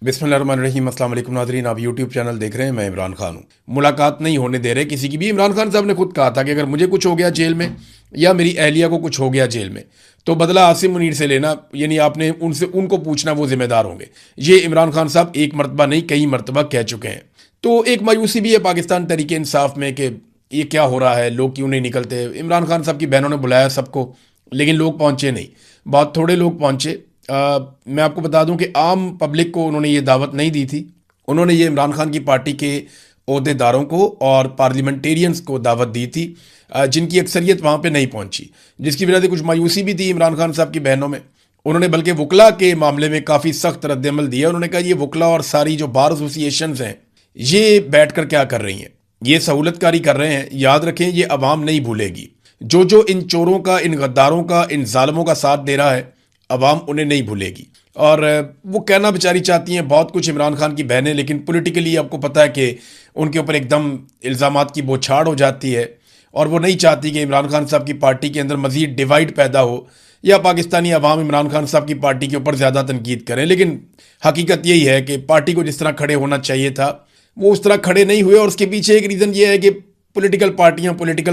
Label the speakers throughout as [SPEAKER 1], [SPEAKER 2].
[SPEAKER 1] बिस्मिल्लाहिर्रहमानिर्रहीम। अस्सलाम वालेकुम नाज़रीन, आप यूट्यूब चैनल देख रहे हैं। मैं इमरान खान हूँ। मुलाकात नहीं होने दे रहे किसी की भी। इमरान खान साहब ने खुद कहा था कि अगर मुझे कुछ हो गया जेल में या मेरी अहलिया को कुछ हो गया जेल में तो बदला आसिम मुनीर से लेना, यानी आपने उनसे उनको पूछना, वो जिम्मेदार होंगे। ये इमरान खान साहब एक मरतबा नहीं कई मरतबा कह चुके हैं। तो एक मायूसी भी है पाकिस्तान तहरीक इंसाफ में कि ये क्या हो रहा है, लोग क्यों नहीं निकलते। इमरान खान साहब की बहनों ने बुलाया सबको, लेकिन लोग पहुंचे नहीं, बहुत थोड़े लोग पहुंचे। मैं आपको बता दूं कि आम पब्लिक को उन्होंने ये दावत नहीं दी थी। उन्होंने ये इमरान खान की पार्टी के अहदेदारों को और पार्लियामेंटेरियंस को दावत दी थी, जिनकी अक्सरियत वहाँ पे नहीं पहुँची, जिसकी वजह से कुछ मायूसी भी थी इमरान खान साहब की बहनों में। उन्होंने बल्कि वकला के मामले में काफ़ी सख्त रद्दमल दिया। उन्होंने कहा ये वकला और सारी जो बार एसोसिएशंस हैं ये बैठ कर क्या कर रही हैं, ये सहूलतकारी कर रहे हैं। याद रखें, ये अवाम नहीं भूलेगी। जो जो इन चोरों का, इन गद्दारों का, इन जालिमों का साथ दे रहा है, अवाम उन्हें नहीं भूलेगी। और वो कहना बेचारी चाहती हैं बहुत कुछ इमरान खान की बहनें, लेकिन पॉलिटिकली आपको पता है कि उनके ऊपर एकदम इल्ज़ामात की बौछार हो जाती है और वो नहीं चाहती कि इमरान खान साहब की पार्टी के अंदर मज़ीद डिवाइड पैदा हो या पाकिस्तानी अवाम इमरान खान साहब की पार्टी के ऊपर ज़्यादा तनकीद करें। लेकिन हकीकत यही है कि पार्टी को जिस तरह खड़े होना चाहिए था वो उस तरह खड़े नहीं हुए। और उसके पीछे एक रीज़न ये है कि पॉलिटिकल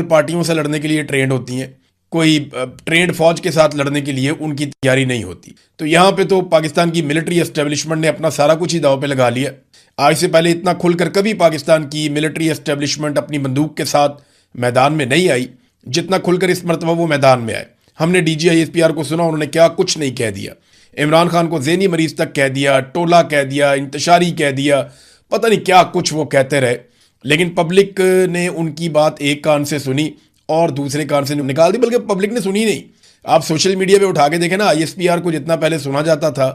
[SPEAKER 1] पार्टियों से लड़ने के लिए ट्रेंड होती हैं, कोई ट्रेंड फौज के साथ लड़ने के लिए उनकी तैयारी नहीं होती। तो यहाँ पे तो पाकिस्तान की मिलिट्री एस्टेब्लिशमेंट ने अपना सारा कुछ ही दाव पे लगा लिया। आज से पहले इतना खुलकर कभी पाकिस्तान की मिलिट्री एस्टेब्लिशमेंट अपनी बंदूक के साथ मैदान में नहीं आई जितना खुलकर इस मरतबा वो मैदान में आए। हमने DGI-SPR को सुना, उन्होंने क्या कुछ नहीं कह दिया। इमरान खान को ज़हनी मरीज तक कह दिया, टोला कह दिया, इंतशारी कह दिया, पता नहीं क्या कुछ वो कहते रहे। लेकिन पब्लिक ने उनकी बात एक कान से सुनी और दूसरे कान से निकाल दी, बल्कि पब्लिक ने सुनी नहीं। आप सोशल मीडिया पे उठा के देखें ना, ISPR को जितना पहले सुना जाता था,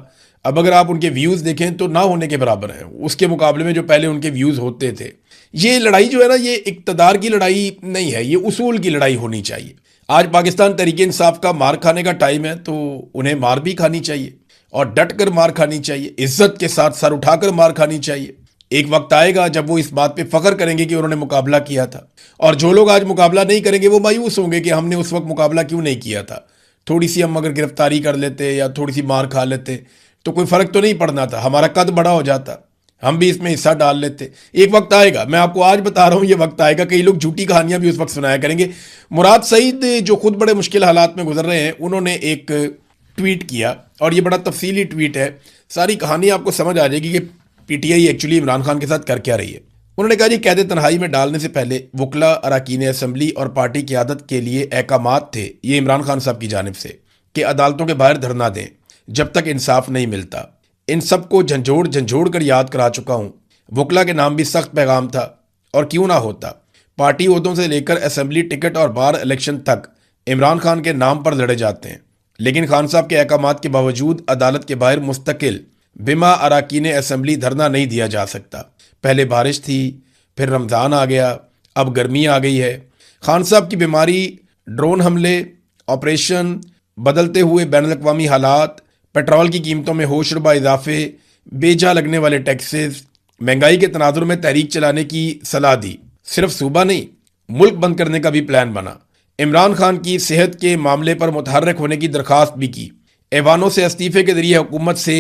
[SPEAKER 1] अब अगर आप उनके व्यूज़ देखें तो ना होने के बराबर है उसके मुकाबले में जो पहले उनके व्यूज़ होते थे। ये लड़ाई जो है ना, ये इक़्तिदार की लड़ाई नहीं है, ये उसूल की लड़ाई होनी चाहिए। आज पाकिस्तान तहरीक इंसाफ का मार खाने का टाइम है, तो उन्हें मार भी खानी चाहिए और डट कर मार खानी चाहिए, इज्जत के साथ सर उठाकर मार खानी चाहिए। एक वक्त आएगा जब वो इस बात पे फख्र करेंगे कि उन्होंने मुकाबला किया था। और जो लोग आज मुकाबला नहीं करेंगे वो मायूस होंगे कि हमने उस वक्त मुकाबला क्यों नहीं किया था। थोड़ी सी हम अगर गिरफ्तारी कर लेते या थोड़ी सी मार खा लेते तो कोई फ़र्क तो नहीं पड़ना था, हमारा कद बड़ा हो जाता, हम भी इसमें हिस्सा डाल लेते। एक वक्त आएगा, मैं आपको आज बता रहा हूँ, ये वक्त आएगा, कई लोग झूठी कहानियां भी उस वक्त सुनाया करेंगे। मुराद सईद जो खुद बड़े मुश्किल हालात में गुजर रहे हैं, उन्होंने एक ट्वीट किया और ये बड़ा तफसीली ट्वीट है। सारी कहानी आपको समझ आ जाएगी कि PTI एक्चुअली इमरान खान के साथ कर क्या रही है। उन्होंने कहा जी, कैद तन्हाई में डालने से पहले वकला, अरकान असम्बली और पार्टी क़यादत के लिए अहकामात थे, ये इमरान खान साहब की जानिब से, कि अदालतों के बाहर धरना दें जब तक इंसाफ नहीं मिलता। इन सब को झंझोड़ झंझोड़ कर याद करा चुका हूँ। वकला के नाम भी सख्त पैगाम था, और क्यों ना होता। पार्टी ओहदों से लेकर असम्बली टिकट और बार इलेक्शन तक इमरान खान के नाम पर लड़े जाते हैं, लेकिन खान साहब के अहकामात के बावजूद अदालत के बाहर मुस्तकिल बिमा अरकान असम्बली धरना नहीं दिया जा सकता। पहले बारिश थी, फिर रमज़ान आ गया, अब गर्मी आ गई है। खान साहब की बीमारी, ड्रोन हमले, ऑपरेशन, बदलते हुए बैनुल-अक़वामी हालात, पेट्रोल की कीमतों में होशरुबा इजाफे, बेजा लगने वाले टैक्सेस, महंगाई के तनाजुर में तहरीक चलाने की सलाह दी। सिर्फ सूबा नहीं, मुल्क बंद करने का भी प्लान बना। इमरान खान की सेहत के मामले पर मुतहर्रिक होने की दरख्वास्त भी की। ऐवानों से इस्तीफ़े के जरिए हुकूमत से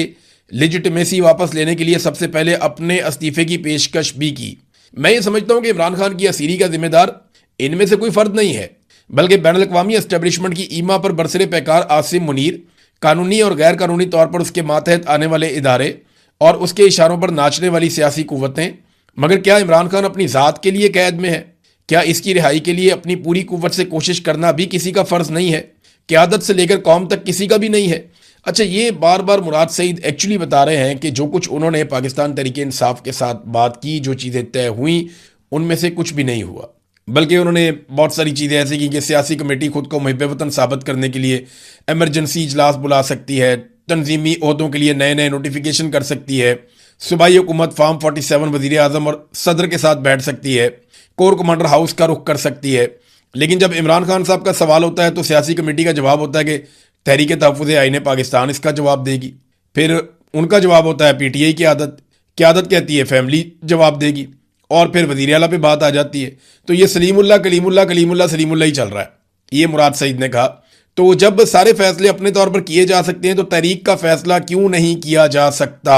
[SPEAKER 1] लेजिटिमेसी वापस लेने के लिए सबसे पहले अपने इस्तीफ़े की पेशकश भी की। मैं ये समझता हूँ कि इमरान खान की असीरी का जिम्मेदार इनमें से कोई फ़र्द नहीं है, बल्कि बैनुल-अक़वामी एस्टेब्लिशमेंट की ईमा पर बरसरे पैकार आसिम मुनीर, कानूनी और गैर कानूनी तौर पर उसके मातहत आने वाले इदारे और उसके इशारों पर नाचने वाली सियासी कुव्वतें। मगर क्या इमरान खान अपनी ज़ात के लिए कैद में है? क्या इसकी रिहाई के लिए अपनी पूरी कुव्वत से कोशिश करना भी किसी का फ़र्ज़ नहीं है? क़यादत से लेकर कौम तक किसी का भी नहीं है? अच्छा, ये बार बार मुराद सईद एक्चुअली बता रहे हैं कि जो कुछ उन्होंने पाकिस्तान तहरीक इंसाफ के साथ बात की, जो चीज़ें तय हुई, उनमें से कुछ भी नहीं हुआ। बल्कि उन्होंने बहुत सारी चीज़ें ऐसी की कि सियासी कमेटी खुद को मुहिब वतन साबित करने के लिए एमरजेंसी इजलास बुला सकती है, तंजीमी ओहदों के लिए नए नए नोटिफिकेशन कर सकती है, सूबाई हुकूमत फार्म 47 वज़ीर आज़म और सदर के साथ बैठ सकती है, कोर कमांडर हाउस का रुख कर सकती है। लेकिन जब इमरान खान साहब का सवाल होता है तो सियासी कमेटी का जवाब होता है कि तहरीक तहफ़्फ़ुज़ आईन पाकिस्तान इसका जवाब देगी। फिर उनका जवाब होता है PTI की क़यादत कहती है फैमिली जवाब देगी, और फिर वज़ीर आला पे बात आ जाती है। तो ये सलीमुल्लाह कलीमुल्लाह कलीमुल्लाह सलीमुल्लाह ही चल रहा है, ये मुराद सईद ने कहा। तो जब सारे फैसले अपने तौर पर किए जा सकते हैं तो तहरीक का फैसला क्यों नहीं किया जा सकता?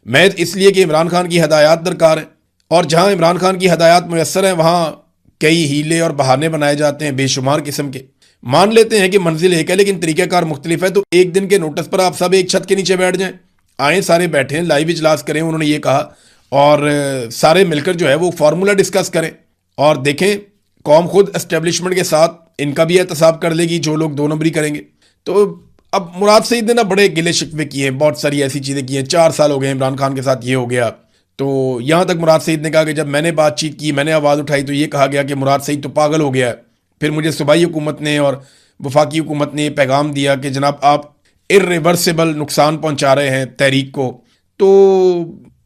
[SPEAKER 1] महज इसलिए कि इमरान खान की हदायत दरकार है, और जहां इमरान खान की हदायत मुयस्सर हैं वहां कई हीले और बहाने बनाए जाते हैं बेशुमार किस्म के। मान लेते हैं कि मंजिल एक है लेकिन तरीक़ाकार मुख्तलिफ है, तो एक दिन के नोटिस पर आप सब एक छत के नीचे बैठ जाएं, आए सारे बैठें, लाइव इजलास करें, उन्होंने ये कहा, और सारे मिलकर जो है वो फार्मूला डिस्कस करें और देखें कौम खुद एस्टेब्लिशमेंट के साथ इनका भी एहतसाब कर लेगी जो लोग 2 नंबरी करेंगे। तो अब मुराद सईद ने ना बड़े गिले शिकवे किए हैं, बहुत सारी ऐसी चीज़ें की हैं, 4 साल हो गए इमरान खान के साथ ये हो गया। तो यहाँ तक मुराद सईद ने कहा कि जब मैंने बातचीत की, मैंने आवाज़ उठाई तो ये कहा गया कि मुराद सईद तो पागल हो गया है। फिर मुझे सूबाई हुकूमत ने और वफाकी हुकूमत ने पैगाम दिया कि जनाब आप इर्रिवर्सिबल नुकसान पहुंचा रहे हैं तहरीक को। तो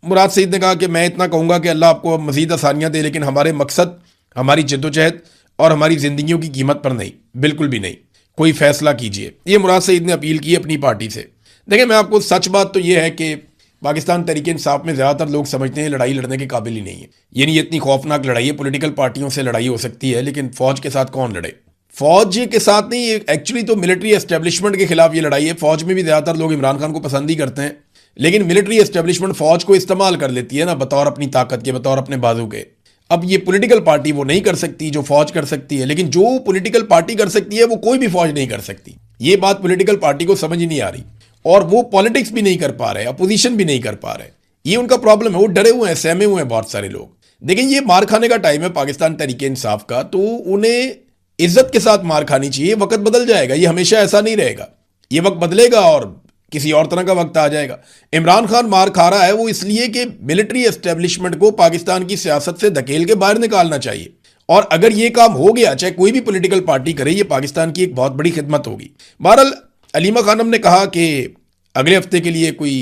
[SPEAKER 1] मुराद सईद ने कहा कि मैं इतना कहूँगा कि अल्लाह आपको मज़ीद आसानियाँ दे, लेकिन हमारे मकसद, हमारी जद्दोजहद और हमारी ज़िंदगियों की कीमत पर नहीं, बिल्कुल भी नहीं। कोई फैसला कीजिए, ये मुराद सईद ने अपील की अपनी पार्टी से। देखिए, मैं आपको सच बात तो ये है कि पाकिस्तान तहरीक इंसाफ में ज़्यादातर लोग समझते हैं लड़ाई लड़ने के काबिल ही नहीं है। यानी ये इतनी खौफनाक लड़ाई है, पॉलिटिकल पार्टियों से लड़ाई हो सकती है लेकिन फ़ौज के साथ कौन लड़े? फ़ौज के साथ नहीं, एक्चुअली तो मिलिट्री एस्टेब्लिशमेंट के खिलाफ ये लड़ाई है। फ़ौज में भी ज़्यादातर लोग इमरान खान को पसंद ही करते हैं, लेकिन मिलिट्री एस्टेब्लिशमेंट फ़ौज को इस्तेमाल कर लेती है ना, बतौर अपनी ताकत के, बतौर अपने बाजू के। अब ये पॉलिटिकल पार्टी वो नहीं कर सकती जो फौज कर सकती है, लेकिन जो पॉलिटिकल पार्टी कर सकती है वो कोई भी फौज नहीं कर सकती। ये बात पॉलिटिकल पार्टी को समझ ही नहीं आ रही, और वो पॉलिटिक्स भी नहीं कर पा रहे, अपोजिशन भी नहीं कर पा रहे। ये उनका प्रॉब्लम है, वो डरे हुए हैं, सहमे हुए हैं बहुत सारे लोग। देखिए, ये मार खाने का टाइम है पाकिस्तान तहरीक इंसाफ का, तो उन्हें इज्जत के साथ मार खानी चाहिए। वक्त बदल जाएगा, ये हमेशा ऐसा नहीं रहेगा, ये वक्त बदलेगा और किसी और तरह का वक्त आ जाएगा। इमरान खान मार खा रहा है वो इसलिए कि मिलिट्री एस्टेब्लिशमेंट को पाकिस्तान की सियासत से धकेल के बाहर निकालना चाहिए, और अगर ये काम हो गया, चाहे कोई भी पॉलिटिकल पार्टी करे, ये पाकिस्तान की एक बहुत बड़ी खिदमत होगी। बहरहाल अलीमा खानम ने कहा कि अगले हफ्ते के लिए कोई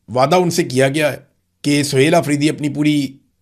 [SPEAKER 1] वादा उनसे किया गया है कि सुहेल अफरीदी अपनी पूरी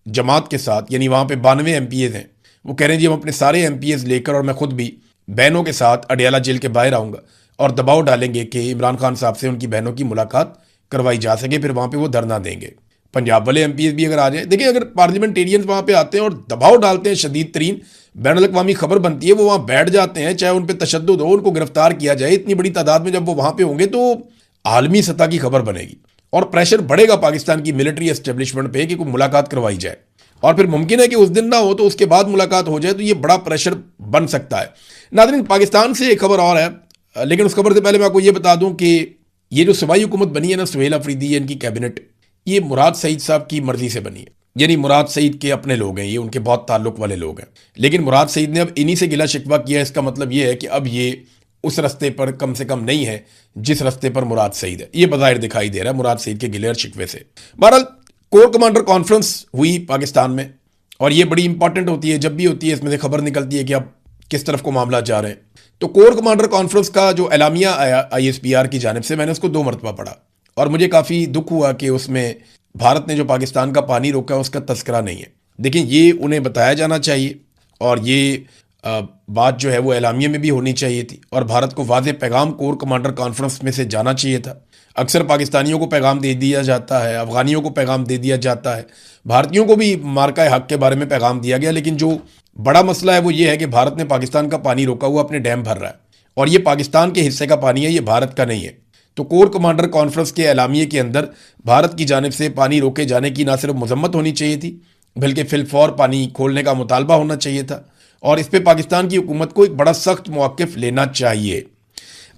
[SPEAKER 1] जमात के साथ, यानी वहाँ पे 92 MPs हैं, वो कह रहे हैं जी हम अपने सारे MPs लेकर और मैं खुद भी बहनों के साथ अडियाला जेल के बाहर आऊँगा और दबाव डालेंगे कि इमरान खान साहब से उनकी बहनों की मुलाकात करवाई जा सके। फिर वहाँ पे वो धरना देंगे। पंजाब वाले MPs भी अगर आ जाए, देखिए अगर पार्लियामेंटेरियंस वहाँ पे आते हैं और दबाव डालते हैं, शदीद तरीन बैनुल-अक़वामी खबर बनती है, वो वहाँ बैठ जाते हैं, चाहे उन पर तशद्दुद हो, उनको गिरफ्तार किया जाए, इतनी बड़ी तादाद में जब वो वहाँ पे होंगे तो आलमी सतह की खबर बनेगी और प्रेशर बढ़ेगा पाकिस्तान की मिलिट्री एस्टेब्लिशमेंट पे कि कोई मुलाकात करवाई जाए। और फिर मुमकिन है कि उस दिन ना हो तो उसके बाद मुलाकात हो जाए, तो ये बड़ा प्रेशर बन सकता है। नाज़रीन, पाकिस्तान से एक खबर और है, लेकिन उस खबर से पहले मैं आपको ये बता दूं कि ये जो सूबाई हुकूमत बनी है ना, सुहेल अफरीदी, इनकी कैबिनेट, ये मुराद सईद साहब की मर्जी से बनी है। यानी मुराद सईद के अपने लोग हैं, ये उनके बहुत ताल्लुक वाले लोग हैं, लेकिन मुराद सईद ने अब इन्हीं से गिला शिकवा किया। इसका मतलब ये है कि अब ये उस रस्ते पर कम से कम नहीं है जिस रस्ते पर मुराद सईद है। ये बज़ाहिर दिखाई दे रहा है मुराद सईद के गिले और शिकवे से। बहरहाल कोर कमांडर कॉन्फ्रेंस हुई पाकिस्तान में, और ये बड़ी इंपॉर्टेंट होती है, जब भी होती है इसमें से खबर निकलती है कि अब किस तरफ को मामला जा रहे हैं। तो कोर कमांडर कॉन्फ्रेंस का जो एलामिया आया ISPR की जानिब से, मैंने उसको 2 मरतबा पढ़ा और मुझे काफ़ी दुख हुआ कि उसमें भारत ने जो पाकिस्तान का पानी रोका उसका तस्करा नहीं है। देखिए, ये उन्हें बताया जाना चाहिए और ये बात जो है वो एलामिया में भी होनी चाहिए थी, और भारत को वाज़ेह पैगाम कोर कमांडर कॉन्फ्रेंस में से जाना चाहिए था। अक्सर पाकिस्तानियों को पैगाम दे दिया जाता है, अफगानियों को पैगाम दे दिया जाता है, भारतीयों को भी मार्का हक के बारे में पैगाम दिया गया, लेकिन जो बड़ा मसला है वो ये है कि भारत ने पाकिस्तान का पानी रोका हुआ अपने डैम भर रहा है, और ये पाकिस्तान के हिस्से का पानी है, ये भारत का नहीं है। तो कोर कमांडर कॉन्फ्रेंस के एलामिये के अंदर भारत की जानिब से पानी रोके जाने की ना सिर्फ मजम्मत होनी चाहिए थी, बल्कि फिलफौर पानी खोलने का मुतालबा होना चाहिए था, और इस पर पाकिस्तान की हुकूमत को एक बड़ा सख्त मौक़िफ़ लेना चाहिए।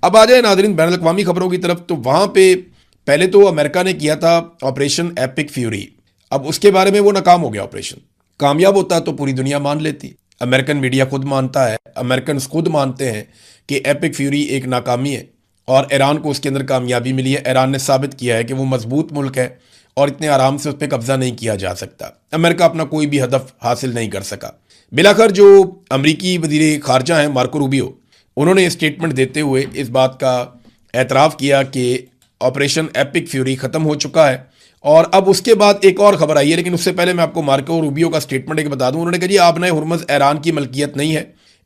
[SPEAKER 1] अब आ जाए नाज़रीन बैनुल-अक़वामी खबरों की तरफ। तो वहाँ पे पहले तो अमेरिका ने किया था ऑपरेशन एपिक फ्यूरी। अब उसके बारे में वो नाकाम हो गया। ऑपरेशन कामयाब होता तो पूरी दुनिया मान लेती, अमेरिकन मीडिया खुद मानता है, अमेरिकन खुद मानते हैं कि एपिक फ्यूरी एक नाकामी है और ईरान को उसके अंदर कामयाबी मिली है। ईरान ने साबित किया है कि वो मजबूत मुल्क है और इतने आराम से उस पर कब्जा नहीं किया जा सकता। अमेरिका अपना कोई भी हदफ हासिल नहीं कर सका। बिलाखिर जो अमरीकी वज़ीर ख़ारजा हैं मार्को रूबियो, उन्होंने स्टेटमेंट देते हुए इस बात का एतराफ़ किया कि ऑपरेशन एपिक फ्यूरी ख़त्म हो चुका है। और अब उसके बाद एक और ख़बर आई है, लेकिन उससे पहले मैं आपको मार्को रूबियो का स्टेटमेंट एक बता दूं। उन्होंने कहा जी आबना हुर्मुज़ ईरान की मलकियत नहीं है,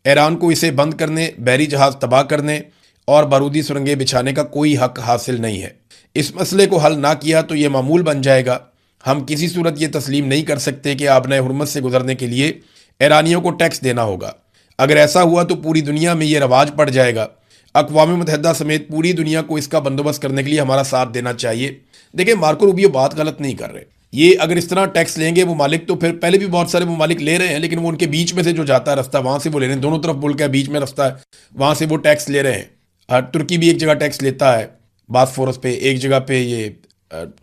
[SPEAKER 1] ईरान को इसे बंद करने, बहरी जहाज़ तबाह करने और बारूदी सुरंगें बिछाने का कोई हक हासिल नहीं है। इस मसले को हल ना किया तो ये मामूल बन जाएगा। हम किसी सूरत ये तस्लीम नहीं कर सकते कि आबना हुर्मुज़ से गुजरने के लिए ईरानियों को टैक्स देना होगा। अगर ऐसा हुआ तो पूरी दुनिया में ये रवाज पड़ जाएगा। अक़वाम मुत्तहिदा समेत पूरी दुनिया को इसका बंदोबस्त करने के लिए हमारा साथ देना चाहिए। देखिए, मार्को रूबियो बात गलत नहीं कर रहे। ये अगर इस तरह टैक्स लेंगे ममालिक, तो फिर पहले भी बहुत सारे ममालिक ले रहे हैं, लेकिन वो उनके बीच में से जो जाता है रास्ता, वहां से वो ले रहे हैं। दोनों तरफ मुल्क है, बीच में रास्ता है, वहां से वो टैक्स ले रहे हैं। तुर्की भी एक जगह टैक्स लेता है बासफोरस पे, एक जगह पे ये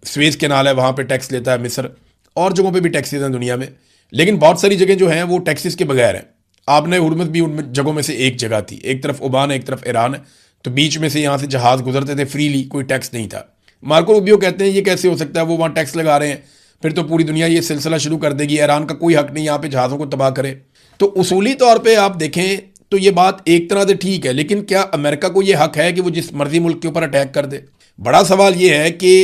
[SPEAKER 1] स्वेज कैनाल है वहां पे टैक्स लेता है मिस्र, और जगहों पे भी टैक्सेस हैं दुनिया में। लेकिन बहुत सारी जगह जो हैं वो टैक्सेस के बगैर हैं। आपने हुर्मुज़ भी उन जगहों में से एक जगह थी, एक तरफ ओमान है, एक तरफ ईरान है, तो बीच में से यहाँ से जहाज गुजरते थे फ्रीली, कोई टैक्स नहीं था। मार्को रूबियो कहते हैं ये कैसे हो सकता है, वो वहाँ टैक्स लगा रहे हैं, फिर तो पूरी दुनिया ये सिलसिला शुरू कर देगी, ईरान का कोई हक नहीं यहाँ पे जहाज़ों को तबाह करे। तो उसूली तौर पर आप देखें तो ये बात एक तरह से ठीक है, लेकिन क्या अमेरिका को ये हक है कि वो जिस मर्जी मुल्क के ऊपर अटैक कर दे? बड़ा सवाल ये है कि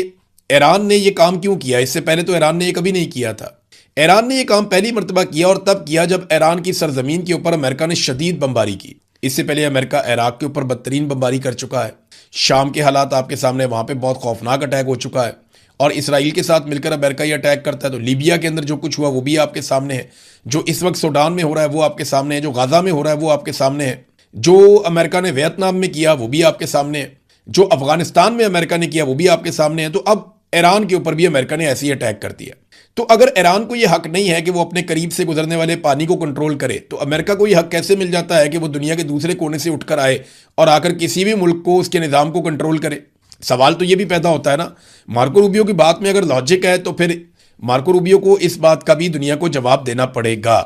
[SPEAKER 1] ईरान ने ये काम क्यों किया? इससे पहले तो ईरान ने ये कभी नहीं किया था। ईरान ने ये काम पहली मरतबा किया, और तब किया जब ईरान की सरजमीन के ऊपर अमेरिका ने शदीद बमबारी की। इससे पहले अमेरिका इराक के ऊपर बदतरीन बमबारी कर चुका है। शाम के हालात आपके सामने, वहाँ पे बहुत खौफनाक अटैक हो चुका है, और इसराइल के साथ मिलकर अमेरिका ये अटैक करता है। तो लीबिया के अंदर जो कुछ हुआ वो भी आपके सामने है, जो इस वक्त सूडान में हो रहा है वो आपके सामने है, जो गाजा में हो रहा है वो आपके सामने है, जो अमेरिका ने वियतनाम में किया वो भी आपके सामने है, जो अफगानिस्तान में अमेरिका ने किया वो भी आपके सामने है। तो अब ईरान के ऊपर भी अमेरिका ने ऐसे ही अटैक कर दिया। तो अगर ईरान को यह हक नहीं है कि वो अपने करीब से गुजरने वाले पानी को कंट्रोल करे, तो अमेरिका को यह हक कैसे मिल जाता है कि वो दुनिया के दूसरे कोने से उठकर आए और आकर किसी भी मुल्क को, उसके निज़ाम को कंट्रोल करे? सवाल तो ये भी पैदा होता है ना। मार्को रूबियो की बात में अगर लॉजिक है तो फिर मार्को रूबियो को इस बात का भी दुनिया को जवाब देना पड़ेगा।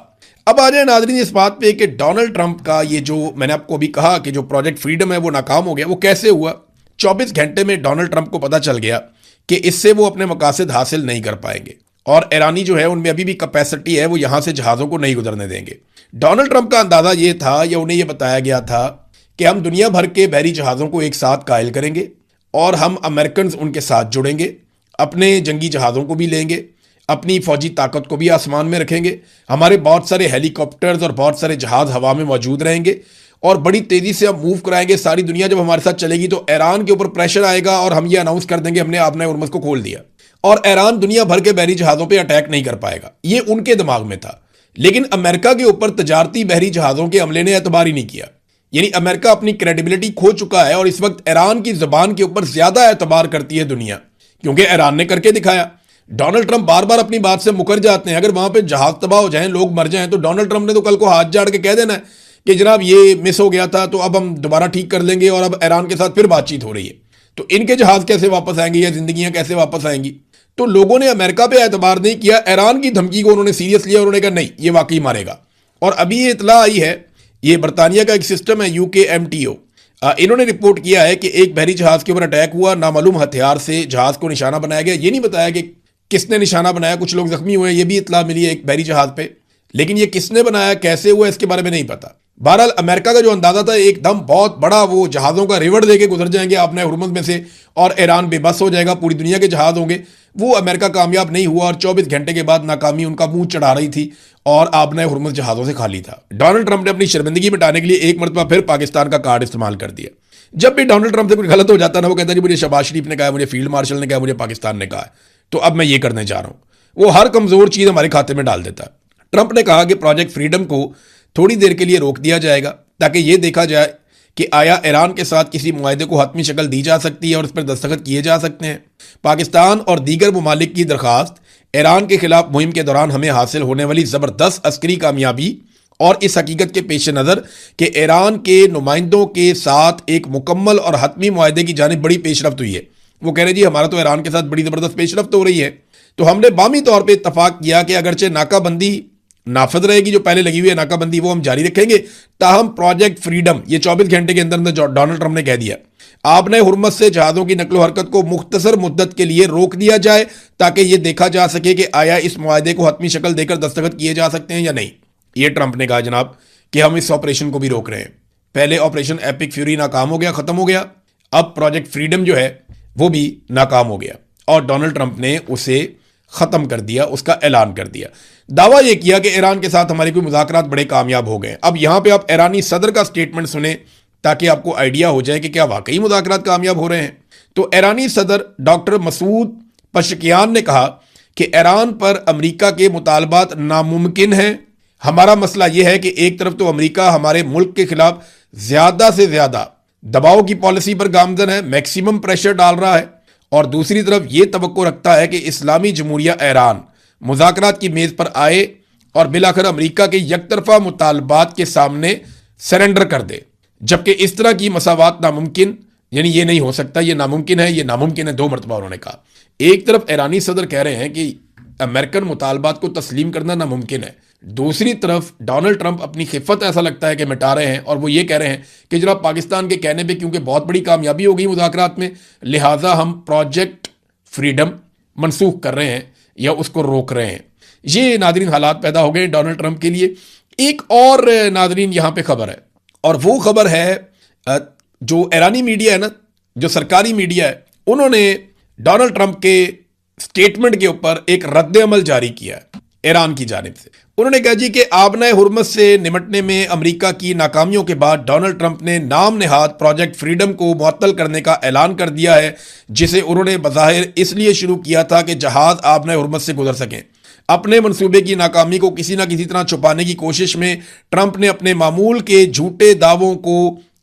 [SPEAKER 1] अब आ जाए नाज़रीन इस बात पे कि डोनाल्ड ट्रंप का ये जो मैंने आपको अभी कहा कि जो प्रोजेक्ट फ्रीडम है वो नाकाम हो गया, वो कैसे हुआ? 24 घंटे में डोनाल्ड ट्रंप को पता चल गया कि इससे वो अपने मकासद हासिल नहीं कर पाएंगे, और ईरानी जो है उनमें अभी भी कैपेसिटी है, वो यहां से जहाज़ों को नहीं गुजरने देंगे। डोनाल्ड ट्रंप का अंदाज़ा ये था, या उन्हें यह बताया गया था कि हम दुनिया भर के बहरी जहाज़ों को एक साथ कायल करेंगे, और हम अमेरिकन उनके साथ जुड़ेंगे, अपने जंगी जहाज़ों को भी लेंगे, अपनी फौजी ताकत को भी आसमान में रखेंगे, हमारे बहुत सारे हेलीकॉप्टर्स और बहुत सारे जहाज़ हवा में मौजूद रहेंगे, और बड़ी तेज़ी से हम मूव कराएंगे। सारी दुनिया जब हमारे साथ चलेगी तो ईरान के ऊपर प्रेशर आएगा, और हम ये अनाउंस कर देंगे हमने आपने हुर्मुज़ को खोल दिया, और ईरान दुनिया भर के बहरी जहाज़ों पे अटैक नहीं कर पाएगा। ये उनके दिमाग में था। लेकिन अमेरिका के ऊपर तजारती बहरी जहाज़ों के हमले ने एतबार ही नहीं किया। यानी अमेरिका अपनी क्रेडिबिलिटी खो चुका है, और इस वक्त ईरान की ज़बान के ऊपर ज़्यादा एतबार करती है दुनिया, क्योंकि ईरान ने करके दिखाया। डोनाल्ड ट्रंप बार बार अपनी बात से मुकर जाते हैं। अगर वहां पे जहाज तबाह हो जाएं, लोग मर जाएं, तो डोनाल्ड ट्रंप ने तो कल को हाथ जाड़ के कह देना है कि जनाब ये मिस हो गया था, तो अब हम दोबारा ठीक कर लेंगे, और अब ईरान के साथ फिर बातचीत हो रही है। तो इनके जहाज कैसे वापस आएंगे, या जिंदगियां कैसे वापस आएंगी? तो लोगों ने अमेरिका पे एतबार नहीं किया, ईरान की धमकी को उन्होंने सीरियस लिया, उन्होंने कहा नहीं ये वाकई मारेगा। और अभी ये इतला आई है, ये बरतानिया का एक सिस्टम है UKMTO, इन्होंने रिपोर्ट किया है कि एक बहरी जहाज के ऊपर अटैक हुआ, नामालूम हथियार से जहाज को निशाना बनाया गया। ये नहीं बताया कि किसने निशाना बनाया, कुछ लोग जख्मी हुए, ये भी इतला मिली है एक बहरी जहाज पे, लेकिन ये किसने बनाया, कैसे हुआ, इसके बारे में नहीं पता। बहरहाल अमेरिका का जो अंदाजा था एकदम बहुत बड़ा, वो जहाज़ों का रिवर लेके गुजर जाएंगे आपने हुर्मुज़ में से, और ईरान बेबस हो जाएगा, पूरी दुनिया के जहाज़ होंगे। वो अमेरिका कामयाब नहीं हुआ, और 24 घंटे के बाद नाकामी उनका मुंह चढ़ा रही थी, और आपने हुर्मुज़ जहाज़ों से खाली था। डोनाल्ड ट्रंप ने अपनी शर्मिंदगी मिटाने के लिए एक मरतबा फिर पाकिस्तान का कार्ड इस्तेमाल कर दिया। जब भी डोनाल्ड ट्रंप से कुछ गलत हो जाता ना, वो कहता है जी मुझे शहबाज शरीफ ने कहा, मुझे फील्ड मार्शल ने कहा, मुझे पाकिस्तान ने कहा, तो अब मैं ये करने जा रहा हूं। वो हर कमजोर चीज हमारे खाते में डाल देता है। ट्रंप ने कहा कि प्रोजेक्ट फ्रीडम को थोड़ी देर के लिए रोक दिया जाएगा, ताकि यह देखा जाए कि आया ईरान के साथ किसी मुआहदे को हतमी शक्ल दी जा सकती है और उस पर दस्तखत किए जा सकते हैं। पाकिस्तान और दीगर ममालिक की दरखास्त, ईरान के खिलाफ मुहिम के दौरान हमें हासिल होने वाली ज़बरदस्त अस्करी कामयाबी, और इस हकीकत के पेश नज़र कि ईरान के नुमाइंदों के साथ एक मुकम्मल और हतमी मुआहदे की जानिब बड़ी पेशरफ्त हुई है। वो कह रहे जी हमारा तो ईरान के साथ बड़ी ज़बरदस्त पेशरफ्त हो रही है। तो हमने बामी तौर पर इतफाक़ किया कि अगरचे नाकाबंदी नाफज रहेगी, जो पहले लगी हुई है नाकाबंदी, वो हम जारी रखेंगे, ताहम प्रोजेक्ट फ्रीडम, ये 24 घंटे के अंदर अंदर डोनाल्ड ट्रंप ने कह दिया, आपने हुर्मुज़ से जहाज़ों की नकलो हरकत को मुख्तसर मुद्दत के लिए रोक दिया जाए, ताकि ये देखा जा सके कि आया इस मुआहदे को हतमी शक्ल देकर दस्तखत किए जा सकते हैं या नहीं। ये ट्रंप ने कहा जनाब कि हम इस ऑपरेशन को भी रोक रहे हैं। पहले ऑपरेशन एपिक फ्यूरी नाकाम हो गया, खत्म हो गया, अब प्रोजेक्ट फ्रीडम जो है वो भी नाकाम हो गया, और डोनाल्ड ट्रंप ने उसे खत्म कर दिया, उसका ऐलान कर दिया। दावा यह किया कि ईरान के साथ हमारे कोई मुज़ाकरात बड़े कामयाब हो गए। अब यहां पे आप ईरानी सदर का स्टेटमेंट सुने, ताकि आपको आइडिया हो जाए कि क्या वाकई मुज़ाकरात कामयाब हो रहे हैं। तो ईरानी सदर डॉक्टर मसूद पशकियान ने कहा कि ईरान पर अमेरिका के मुतालबात नामुमकिन हैं। हमारा मसला यह है कि एक तरफ तो अमेरिका हमारे मुल्क के खिलाफ ज्यादा से ज्यादा दबाव की पॉलिसी पर गामजन है, मैक्सिमम प्रेशर डाल रहा है, और दूसरी तरफ ये तवक्को रखता है कि इस्लामी जमहूरिया ईरान मुज़ाकरात की मेज़ पर आए और बिलाखिर अमेरिका के यकतरफा मुतालबात के सामने सरेंडर कर दे। जबकि इस तरह की मसावात नामुमकिन, यानी ये नहीं हो सकता, ये नामुमकिन है, ये नामुमकिन है, 2 मरतबा उन्होंने कहा। एक तरफ ईरानी सदर कह रहे हैं कि अमेरिकन मुतालबात को तस्लीम करना नामुमकिन है, दूसरी तरफ डोनाल्ड ट्रंप अपनी खिफत ऐसा लगता है कि मिटा रहे हैं और वो ये कह रहे हैं कि जनाब पाकिस्तान के कहने पे क्योंकि बहुत बड़ी कामयाबी हो गई मुज़ाकरात में, लिहाजा हम प्रोजेक्ट फ्रीडम मनसूख कर रहे हैं या उसको रोक रहे हैं। ये नादरीन हालात पैदा हो गए डोनाल्ड ट्रंप के लिए। एक और नादरीन यहाँ पे खबर है, और वो खबर है जो ईरानी मीडिया है ना, जो सरकारी मीडिया है, उन्होंने डोनाल्ड ट्रंप के स्टेटमेंट के ऊपर एक रद्द अमल जारी किया है ईरान की जानिब से। उन्होंने कहा जी कि आबनाए हुर्मस से निमटने में अमेरिका की नाकामियों के बाद डोनाल्ड ट्रंप ने नाम नेहाद प्रोजेक्ट फ्रीडम को मुअत्तल करने का ऐलान कर दिया है, जिसे उन्होंने बज़ाहिर इसलिए शुरू किया था कि जहाज आबनाए हुर्मस से गुजर सकें। अपने मंसूबे की नाकामी को किसी ना किसी तरह छुपाने की कोशिश में ट्रंप ने अपने मामूल के झूठे दावों को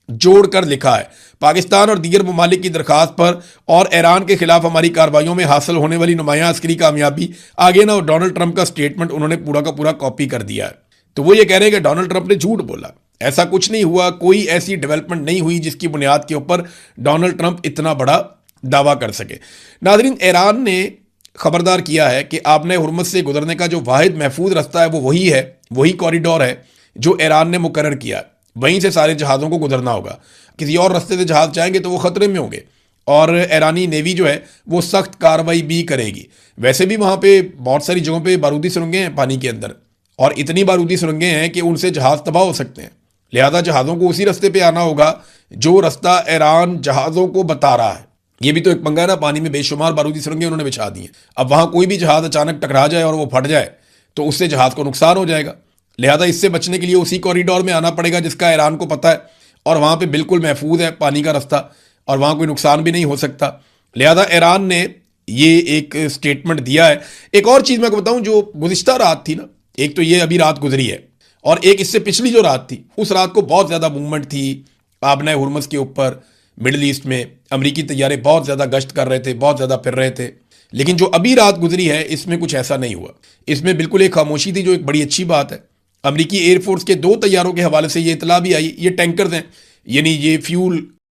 [SPEAKER 1] जोड़कर लिखा है, पाकिस्तान और दीगर ममालिक की दरखास्त पर और ईरान के खिलाफ हमारी कार्रवाइयों में हासिल होने वाली नुमायां अस्करी कामयाबी, आगे ना डोनाल्ड ट्रंप का स्टेटमेंट उन्होंने पूरा का पूरा कॉपी कर दिया है। तो वो ये कह रहे हैं कि डोनाल्ड ट्रंप ने झूठ बोला, ऐसा कुछ नहीं हुआ, कोई ऐसी डेवलपमेंट नहीं हुई जिसकी बुनियाद के ऊपर डोनाल्ड ट्रंप इतना बड़ा दावा कर सके। नाज़रीन, ईरान ने खबरदार किया है कि आबनाए हुर्मस से गुजरने का जो वाहिद महफूज रास्ता है वो वही है, वही कॉरिडोर है जो ईरान ने मुकर्रर किया, वहीं से सारे जहाज़ों को गुजरना होगा। किसी और रास्ते से जहाज़ जाएंगे तो वो ख़तरे में होंगे और ईरानी नेवी जो है वो सख्त कार्रवाई भी करेगी। वैसे भी वहाँ पे बहुत सारी जगहों पे बारूदी सुरंगें हैं पानी के अंदर, और इतनी बारूदी सुरंगें हैं कि उनसे जहाज़ तबाह हो सकते हैं। लिहाजा जहाज़ों को उसी रास्ते पर आना होगा जो रास्ता ईरान जहाज़ों को बता रहा है। ये भी तो एक पंगा है ना, पानी में बेशुमार बारूदी सुरंगें उन्होंने बिछा दी हैं। अब वहाँ कोई भी जहाज़ अचानक टकरा जाए और वो फट जाए तो उससे जहाज़ को नुकसान हो जाएगा। लिहाजा इससे बचने के लिए उसी कॉरिडोर में आना पड़ेगा जिसका ईरान को पता है, और वहाँ पे बिल्कुल महफूज है पानी का रास्ता और वहाँ कोई नुकसान भी नहीं हो सकता। लिहाजा ईरान ने ये एक स्टेटमेंट दिया है। एक और चीज़ मैं आपको बताऊँ, जो गुज़िश्ता रात थी ना, एक तो ये अभी रात गुजरी है और एक इससे पिछली जो रात थी, उस रात को बहुत ज़्यादा मूवमेंट थी आबनाए हुर्मस के ऊपर। मिडल ईस्ट में अमरीकी तैयारे बहुत ज़्यादा गश्त कर रहे थे, बहुत ज़्यादा फिर रहे थे। लेकिन जो अभी रात गुजरी है इसमें कुछ ऐसा नहीं हुआ, इसमें बिल्कुल एक खामोशी थी, जो एक बड़ी अच्छी बात है। अमरीकी एयरफोर्स के 2 तैयारों के हवाले से ये इतला भी आई, ये टैंकर्स हैं, यानी ये फ्यूल